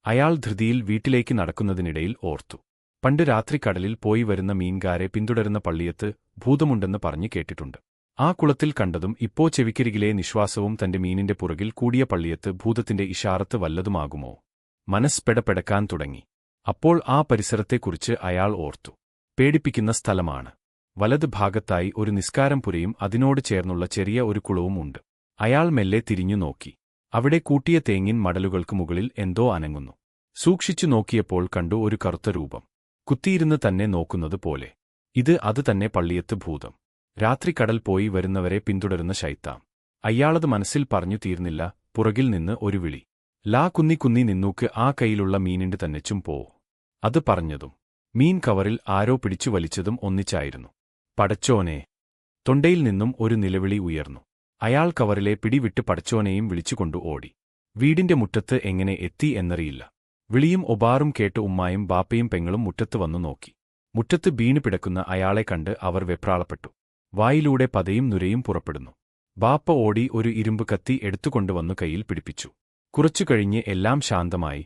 അയാൾ ധൃതിയിൽ വീട്ടിലേക്ക് നടക്കുന്നതിനിടയിൽ ഓർത്തു. പണ്ട് രാത്രി കടലിൽ പോയി വരുന്ന മീൻകാരെ പിന്തുടരുന്ന പള്ളിയത്ത് ഭൂതമുണ്ടെന്ന് പറഞ്ഞു കേട്ടിട്ടുണ്ട്. ആ കുളത്തിൽ കണ്ടതും ഇപ്പോ ചെവിക്കരികിലെ നിശ്വാസവും തന്റെ മീനിന്റെ പുറകിൽ കൂടിയ പള്ളിയത്ത് ഭൂതത്തിന്റെ ഇഷാറത്ത് വല്ലതുമാകുമോ? മനസ്സ് പെടപ്പെടക്കാൻ തുടങ്ങി. അപ്പോൾ ആ പരിസരത്തെക്കുറിച്ച് അയാൾ ഓർത്തു. പേടിപ്പിക്കുന്ന സ്ഥലമാണ്. വലത് ഭാഗത്തായി ഒരു നിസ്കാരം പുരയും അതിനോട് ചേർന്നുള്ള ചെറിയ ഒരു കുളവും ഉണ്ട്. അയാൾ മെല്ലെ തിരിഞ്ഞു നോക്കി. അവിടെ കൂട്ടിയ തേങ്ങിൻ മടലുകൾക്ക് മുകളിൽ എന്തോ അനങ്ങുന്നു. സൂക്ഷിച്ചു നോക്കിയപ്പോൾ കണ്ടു ഒരു കറുത്ത രൂപം, കുത്തിയിരുന്ന് തന്നെ നോക്കുന്നത് പോലെ. അത് തന്നെ പള്ളിയത്ത് ഭൂതം. രാത്രി കടൽ പോയി വരുന്നവരെ പിന്തുടരുന്ന ശൈത്താൻ. അയാളത് മനസ്സിൽ പറഞ്ഞു തീർന്നില്ല. പുറകിൽ നിന്ന് ഒരു വിളി. ലാ കുന്നി കുന്നി നിന്നൂക്ക് ആ കൈയിലുള്ള മീനിന്റെ തന്നെച്ചും പോ. അത് പറഞ്ഞതും മീൻ കവറിൽ ആരോ പിടിച്ചു വലിച്ചതും ഒന്നിച്ചായിരുന്നു. പടച്ചോനെ! തൊണ്ടയിൽ നിന്നും ഒരു നിലവിളി ഉയർന്നു. അയാൾ കവറിലെ പിടിവിട്ട് പടച്ചോനെയും വിളിച്ചുകൊണ്ടു ഓടി. വീടിന്റെ മുറ്റത്ത് എങ്ങനെ എത്തി എന്നറിയില്ല. വിളിയും ഒബാറും കേട്ട് ഉമ്മായും ബാപ്പയും പെങ്ങളും മുറ്റത്ത് വന്നു നോക്കി. മുറ്റത്ത് വീണു പിടക്കുന്ന അയാളെ കണ്ട് അവർ വെപ്രാളപ്പെട്ടു. വായിലൂടെ പതയും നുരയും പുറപ്പെടുന്നു. ബാപ്പ ഓടി ഒരു ഇരുമ്പ് കത്തി എടുത്തുകൊണ്ടുവന്നു കൈയിൽ പിടിപ്പിച്ചു. കുറച്ചുകഴിഞ്ഞ് എല്ലാം ശാന്തമായി.